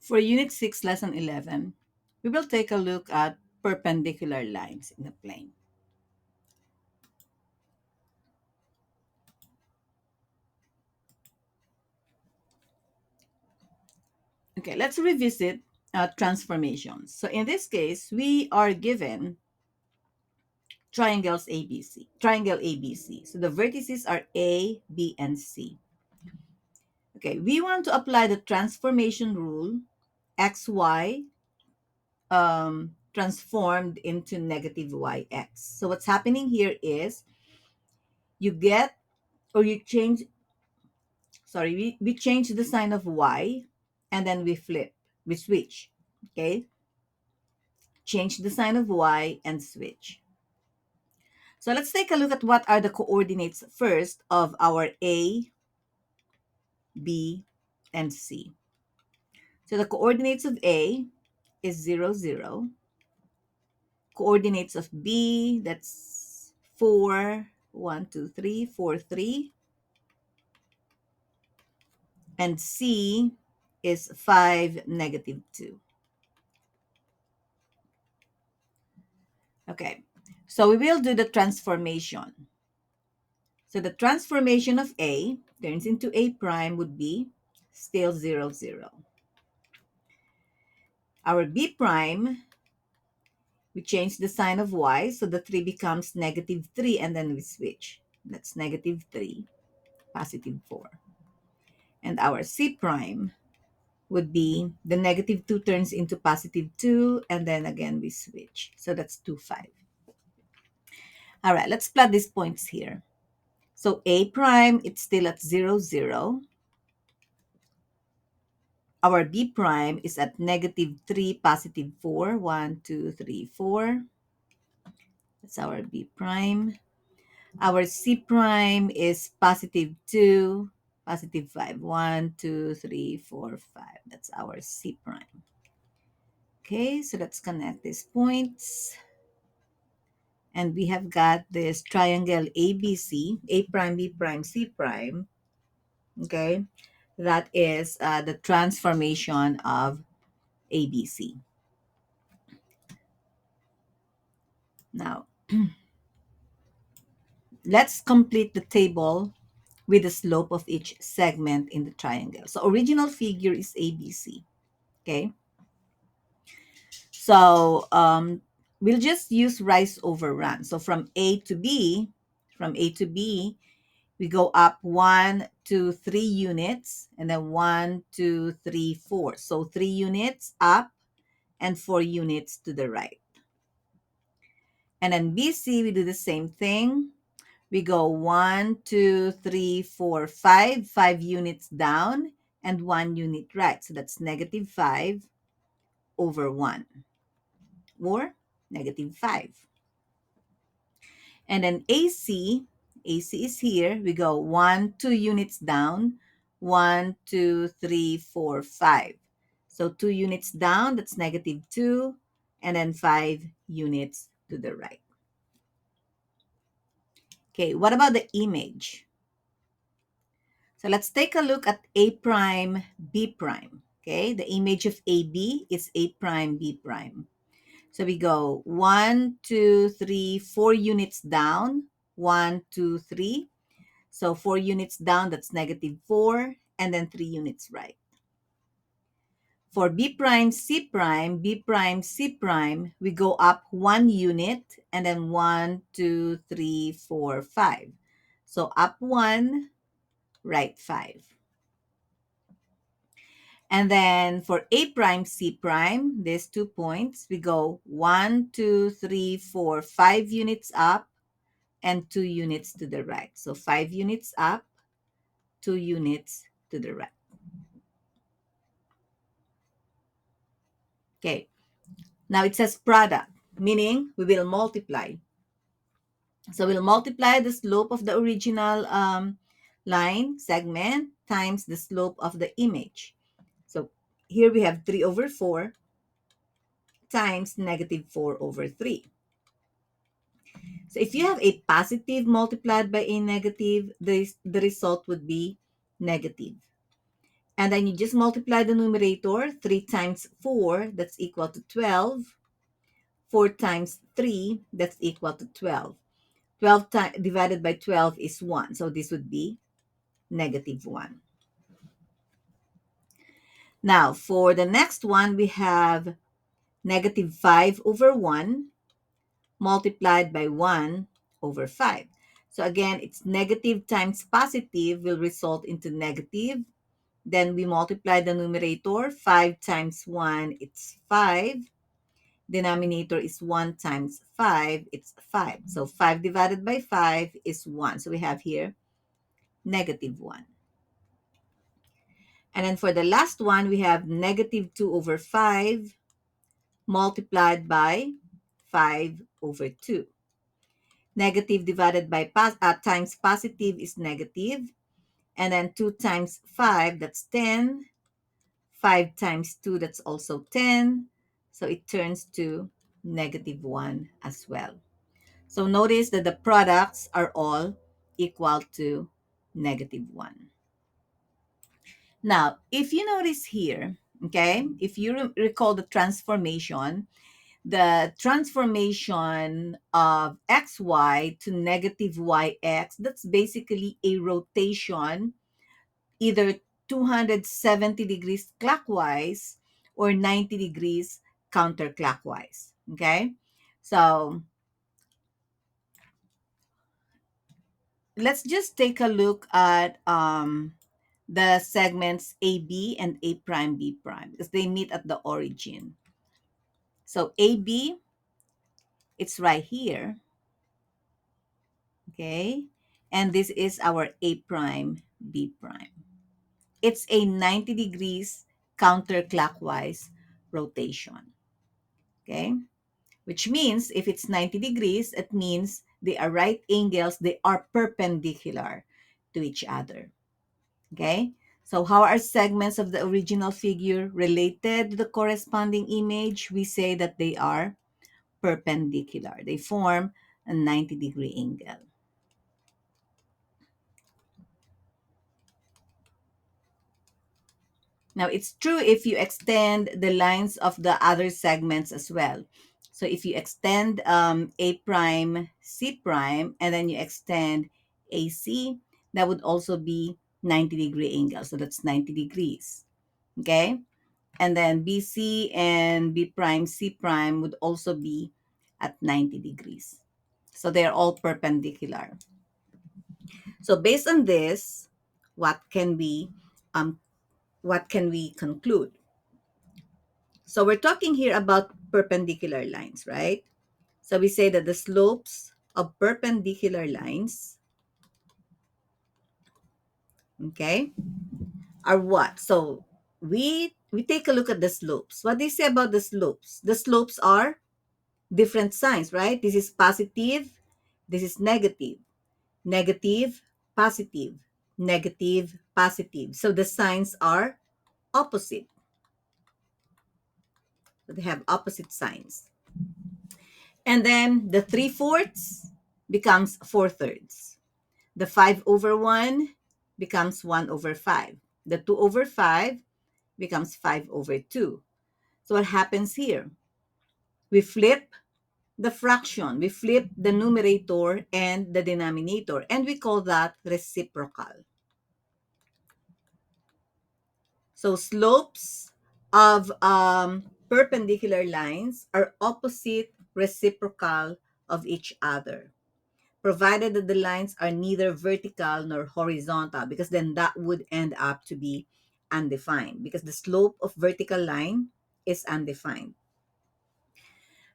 For Unit 6, Lesson 11, we will take a look at perpendicular lines in a plane. Okay, let's revisit transformations. So in this case, we are given triangle ABC. So the vertices are A, B, and C. Okay, we want to apply the transformation rule, XY transformed into negative YX. So what's happening here is you get or you change, sorry, we change the sign of Y and then we switch. Okay, change the sign of Y and switch. So let's take a look at what are the coordinates first of our A, B, and C. So the coordinates of A is 0, 0. Coordinates of B, that's 4, 1, 2, 3, 4, 3. And C is 5, negative 2. Okay, so we will do the transformation. So the transformation of A turns into A prime would be still 0, 0. Our B prime, we change the sign of Y, so the 3 becomes negative 3, and then we switch. That's negative 3, positive 4. And our C prime would be the negative 2 turns into positive 2, and then again we switch. So that's 2, 5. All right, let's plot these points here. So A prime, it's still at 0, 0. Our B prime is at negative 3, positive 4. 1, 2, 3, 4. That's our B prime. Our C prime is positive 2, positive 5. 1, 2, 3, 4, 5. That's our C prime. Okay, so let's connect these points. And we have got this triangle ABC, A prime, B prime, C prime. Okay, that is the transformation of ABC. Now, let's complete the table with the slope of each segment in the triangle. So original figure is ABC. Okay. So we'll just use rise over run. So from A to B, we go up 1, 2, 3 units, and then 1, 2, 3, 4. So 3 units up and 4 units to the right. And then BC, we do the same thing. We go 1, 2, 3, 4, 5, 5 units down and 1 unit right. So that's negative 5 over 1 or negative 5. And then AC is here. We go 1, 2 units down, 1, 2, 3, 4, 5. So 2 units down, that's negative 2, and then 5 units to the right. Okay, what about the image? So let's take a look at A prime, B prime. Okay, the image of AB is A prime, B prime. So we go 1, 2, 3, 4 units down, 1, 2, 3. So 4 units down, that's negative 4, and then 3 units right. For B prime, C prime, B prime, C prime, we go up 1 unit, and then 1, 2, 3, 4, 5. So up 1, right 5. And then for A prime, C prime, these 2 points, we go 1, 2, 3, 4, 5 units up and 2 units to the right. So 5 units up, 2 units to the right. Okay, now it says product, meaning we will multiply. So we'll multiply the slope of the original line segment times the slope of the image. So here we have 3 over 4 times negative 4 over 3. So if you have a positive multiplied by a negative, the result would be negative. And then you just multiply the numerator. 3 times 4, that's equal to 12. 4 times 3, that's equal to 12. 12 divided by 12 is 1. So this would be negative 1. Now, for the next one, we have negative 5 over 1 multiplied by 1 over 5. So again, it's negative times positive will result into negative. Then we multiply the numerator. 5 times 1, it's 5. Denominator is 1 times 5, it's 5. So 5 divided by 5 is 1. So we have here negative 1. And then for the last one, we have negative 2 over 5 multiplied by 5 over 2. Negative divided by times positive is negative. And then 2 times 5, that's 10. 5 times 2, that's also 10. So it turns to negative 1 as well. So notice that the products are all equal to negative 1. Now, if you notice here, okay, if you recall the transformation of xy to negative yx, that's basically a rotation, either 270 degrees clockwise or 90 degrees counterclockwise. Okay, so let's just take a look at the segments AB and A prime B prime because they meet at the origin. So AB, it's right here, okay? And this is our A prime B prime. It's a 90 degrees counterclockwise rotation, okay? Which means if it's 90 degrees, it means they are right angles, they are perpendicular to each other. Okay, so how are segments of the original figure related to the corresponding image? We say that they are perpendicular. They form a 90-degree angle. Now, it's true if you extend the lines of the other segments as well. So if you extend A prime, C prime, and then you extend AC, that would also be 90-degree angle. So that's 90 degrees. Okay? And then BC and B prime, C prime would also be at 90 degrees. So they're all perpendicular. So based on this, what can we um, conclude? So we're talking here about perpendicular lines, right? So we say that the slopes of perpendicular lines, okay, are what? So we take a look at the slopes. What do you say about the slopes? The slopes are different signs, right? This is positive, this is negative, negative, positive, negative, positive. So the signs are opposite. So they have opposite signs. And then the 3/4 becomes 4/3. The 5 over 1 becomes 1 over 5. The 2 over 5 becomes 5 over 2. So what happens here? We flip the fraction. We flip the numerator and the denominator, and we call that reciprocal. So slopes of perpendicular lines are opposite reciprocal of each other, provided that the lines are neither vertical nor horizontal, because then that would end up to be undefined, because the slope of vertical line is undefined.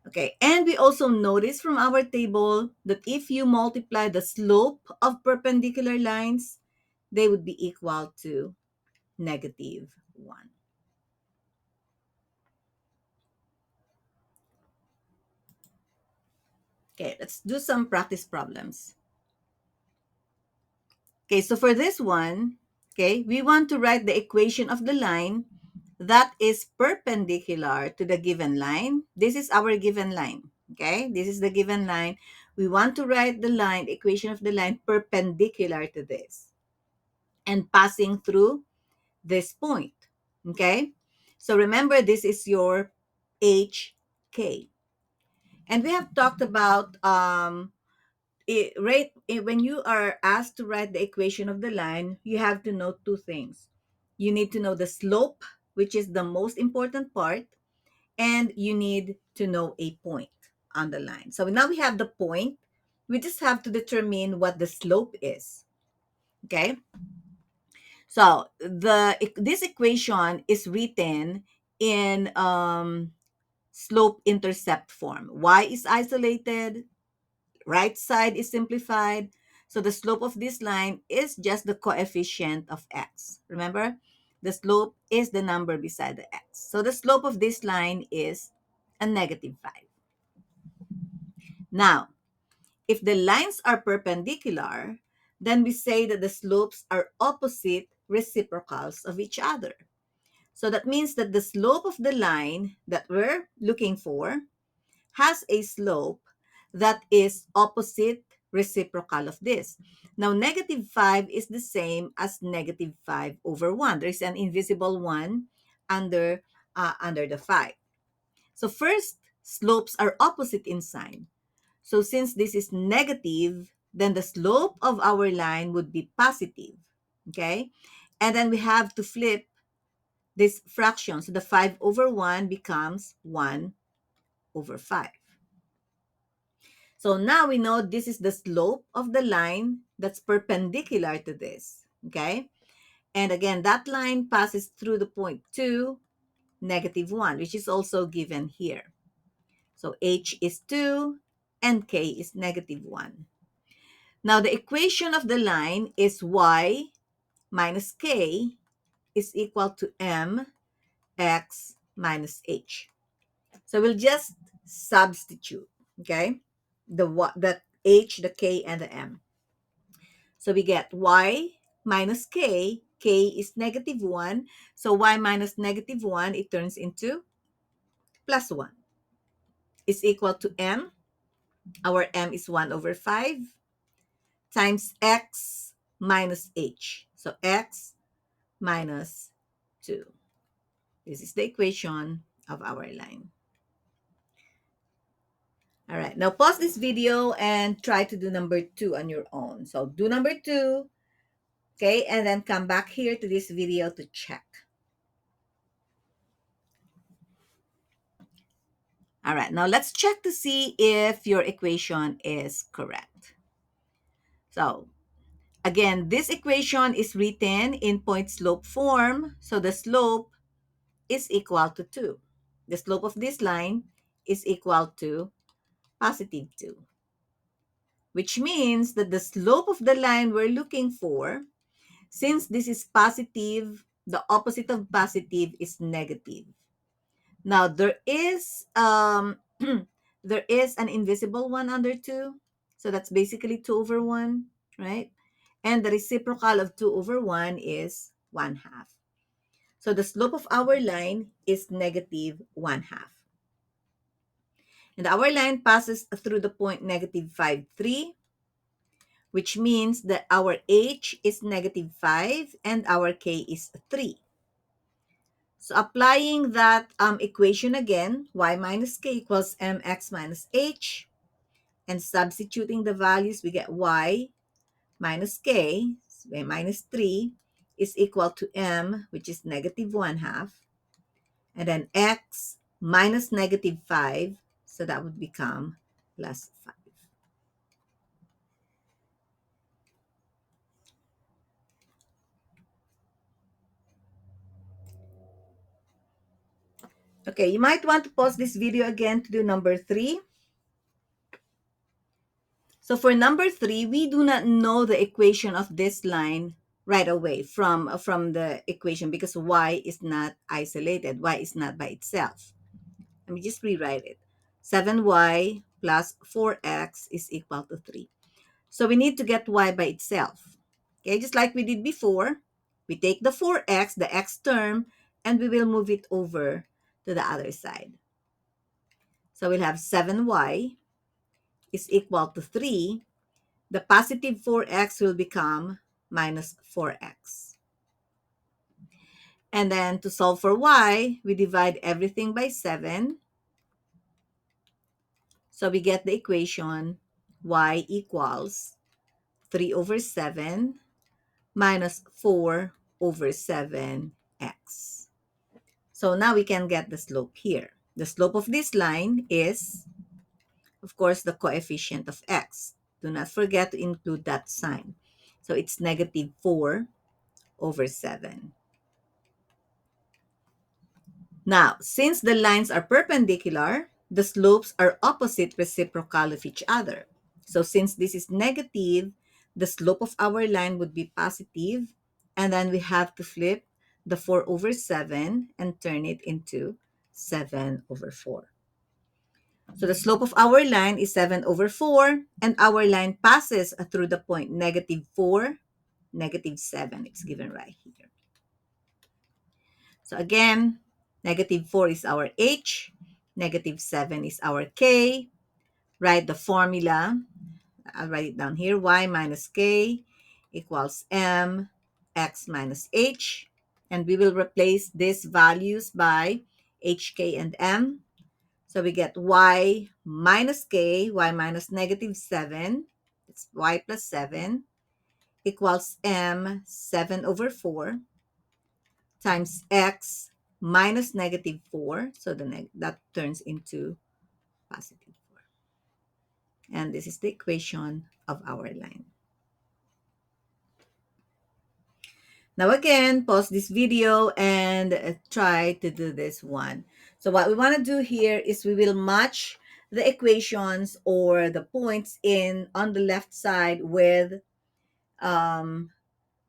Okay, and we also notice from our table that if you multiply the slope of perpendicular lines, they would be equal to negative 1. Okay, let's do some practice problems. Okay, so for this one, okay, we want to write the equation of the line that is perpendicular to the given line. This is our given line. Okay, this is the given line. We want to write the line, equation of the line perpendicular to this, and passing through this point. Okay? So remember, this is your HK. And we have talked about when you are asked to write the equation of the line, you have to know two things. You need to know the slope, which is the most important part, and you need to know a point on the line. So now we have the point. We just have to determine what the slope is. Okay? So this equation is written in slope intercept form. Y is isolated, right side is simplified. So the slope of this line is just the coefficient of x. Remember, the slope is the number beside the x. So the slope of this line is a -5. Now, if the lines are perpendicular, then we say that the slopes are opposite reciprocals of each other. So that means that the slope of the line that we're looking for has a slope that is opposite reciprocal of this. Now, -5 is the same as -5/1. There's an invisible one under the 5. So first, slopes are opposite in sign. So since this is negative, then the slope of our line would be positive. Okay? And then we have to flip this fraction. So the 5/1 becomes 1/5. So now we know this is the slope of the line that's perpendicular to this. Okay? And again, that line passes through the point 2, -1, which is also given here. So h is 2 and k is -1. Now the equation of the line is y minus k is equal to mx minus h. So we'll just substitute, okay? The h, the k, and the m. So we get y minus k. K is -1. So y minus -1, it turns into +1 is equal to m. Our m is 1/5 times x minus h. So x minus 2. This is the equation of our line. All right, now pause this video and try to do number 2 on your own. So do number 2, okay, and then come back here to this video to check. All right, now let's check to see if your equation is correct. So again, this equation is written in point slope form. So the slope is equal to 2. The slope of this line is equal to +2, which means that the slope of the line we're looking for, since this is positive, the opposite of positive is negative. Now there is there is an invisible one under 2, so that's basically 2/1, right? And the reciprocal of 2/1 is 1/2. So the slope of our line is -1/2. And our line passes through the point -5, 3, which means that our h is -5 and our k is 3. So applying that equation again, y minus k equals mx minus h, and substituting the values, we get y minus k, so minus 3, is equal to m, which is -1/2, and then x minus -5, so that would become +5. Okay, you might want to pause this video again to do number 3. So for number 3, we do not know the equation of this line right away from the equation because y is not isolated. Y is not by itself. Let me just rewrite it. 7y plus 4x is equal to 3. So we need to get y by itself. Okay, just like we did before, we take the 4x, the x term, and we will move it over to the other side. So we'll have 7y is equal to 3. The positive 4x will become minus 4x. And then to solve for y, we divide everything by 7. So we get the equation y equals 3 over 7 minus 4 over 7x. So now we can get the slope here. The slope of this line is, of course, the coefficient of x. Do not forget to include that sign. So it's negative 4 over 7. Now, since the lines are perpendicular, the slopes are opposite reciprocal of each other. So since this is negative, the slope of our line would be positive, and then we have to flip the 4 over 7 and turn it into 7 over 4. So the slope of our line is 7 over 4, and our line passes through the point negative 4, negative 7. It's given right here. So again, negative 4 is our h, negative 7 is our k. Write the formula. I'll write it down here. Y minus k equals m x minus h. And we will replace these values by h, k, and m. So we get y minus k, y minus negative 7, it's y plus 7, equals m 7 over 4 times x minus negative 4. So that turns into positive 4. And this is the equation of our line. Now again, pause this video and try to do this one. So what we want to do here is we will match the equations or the points in on the left side with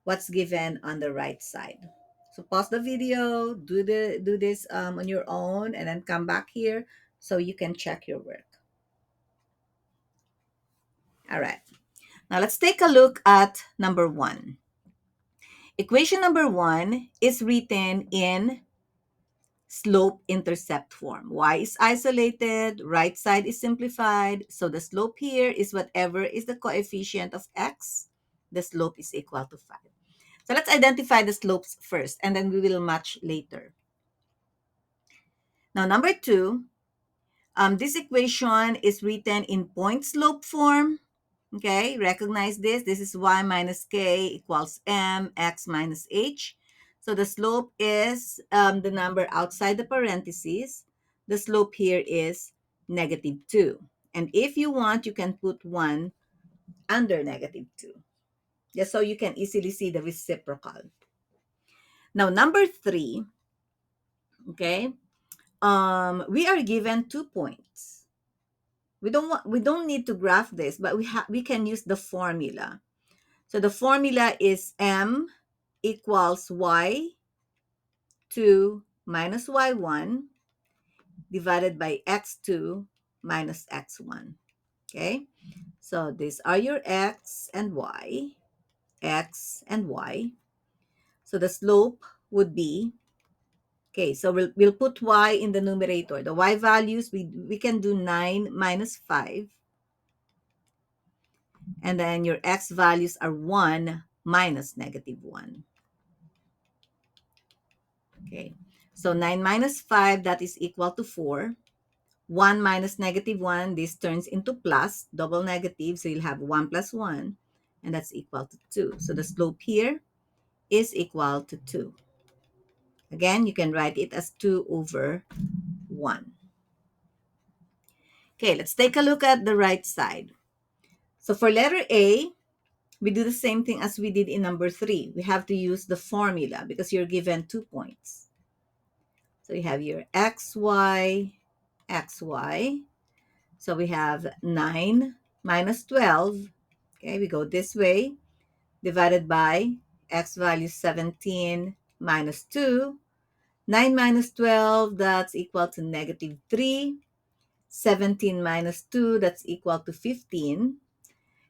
what's given on the right side. So pause the video, do this on your own, and then come back here so you can check your work. All right. Now let's take a look at number 1. Equation number 1 is written in slope-intercept form. Y is isolated, right side is simplified. So the slope here is whatever is the coefficient of x. The slope is equal to 5. So let's identify the slopes first, and then we will match later. Now, number 2, this equation is written in point slope form. Okay, recognize this. This is y minus k equals m x minus h. So the slope is the number outside the parentheses. The slope here is negative 2. And if you want, you can put 1 under negative 2. Just so you can easily see the reciprocal. Now, number 3, okay, we are given 2 points. We don't need to graph this, but we can use the formula. So the formula is m equals y2 minus y1 divided by x2 minus x1. Okay, so these are your x and y, x and y. So the slope would be, okay, so we'll put y in the numerator. The y values, we can do 9 minus 5. And then your x values are 1 minus negative 1. Okay, so 9 minus 5, that is equal to 4. 1 minus negative 1, this turns into plus, double negative, so you'll have 1 plus 1, and that's equal to 2. So the slope here is equal to 2. Again, you can write it as 2 over 1. Okay, let's take a look at the right side. So for letter A, we do the same thing as we did in number 3. We have to use the formula because you're given 2 points. So you have your xy, xy. So we have 9 minus 12. Okay, we go this way. Divided by x value 17 minus 2. 9 minus 12, that's equal to negative 3. 17 minus 2, that's equal to 15.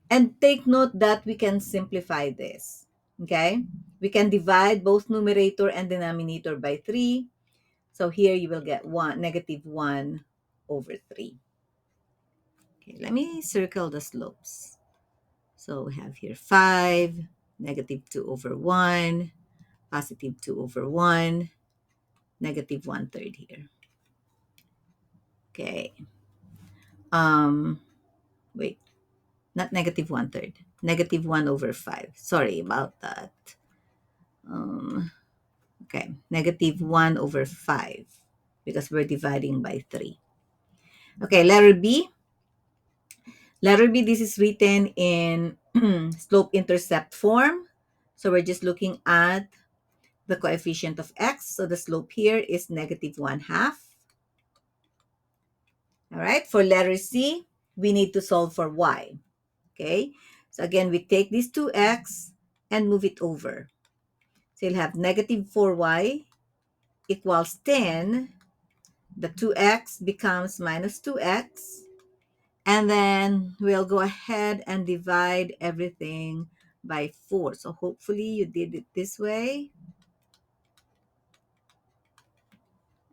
And take note that we can simplify this. Okay? We can divide both numerator and denominator by 3. So here you will get negative 1 over 3. Okay, let me circle the slopes. So we have here 5, negative 2 over 1, positive 2 over 1, negative 1/3 here. Okay. Um, wait, not negative 1/3, negative 1 over 5. Sorry about that. Um, okay, negative 1 over 5 because we're dividing by 3. Okay, letter B. Letter B, this is written in slope-intercept form. So we're just looking at the coefficient of x. So the slope here is negative 1/2. All right, for letter C, we need to solve for y. Okay, so again, we take this 2x and move it over. So you'll have negative 4y equals 10. The 2x becomes minus 2x. And then we'll go ahead and divide everything by 4. So hopefully you did it this way.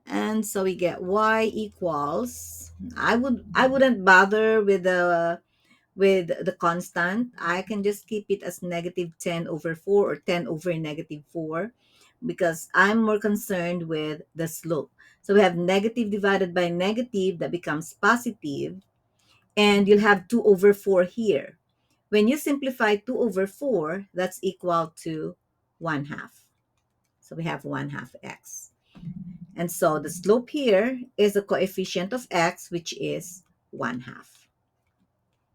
And so we get y equals, I wouldn't bother with the constant. I can just keep it as negative 10 over 4 or 10 over negative 4 because I'm more concerned with the slope. So we have negative divided by negative, that becomes positive, and you'll have 2 over 4 here. When you simplify 2 over 4, that's equal to 1/2. So we have 1/2 x. And so the slope here is the coefficient of x, which is 1/2.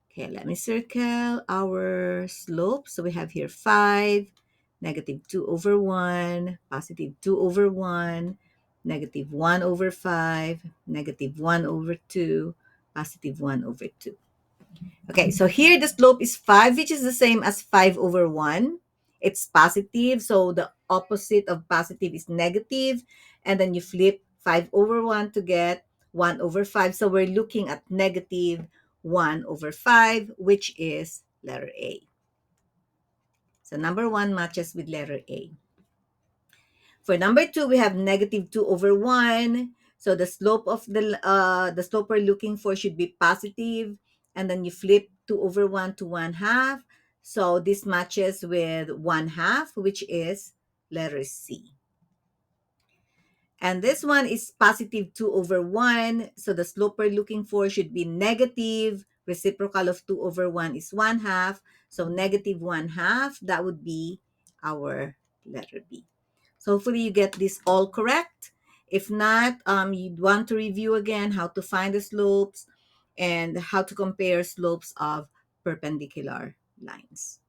Okay, let me circle our slope. So we have here 5, negative 2 over 1, positive 2 over 1, negative 1 over 5, negative 1 over 2, positive 1 over 2. Okay, so here the slope is 5, which is the same as 5 over 1. It's positive, so the opposite of positive is negative. And then you flip 5 over 1 to get 1 over 5. So we're looking at negative 1 over 5, which is letter A. So number 1 matches with letter A. For number 2, we have negative 2 over 1. So the slope of the slope we're looking for should be positive, and then you flip 2 over 1 to 1/2. So this matches with 1/2, which is letter C. And this one is positive 2 over 1. So the slope we're looking for should be negative. Reciprocal of 2 over 1 is 1/2. So negative 1/2, that would be our letter B. So hopefully you get this all correct. If not, you'd want to review again how to find the slopes and how to compare slopes of perpendicular lines.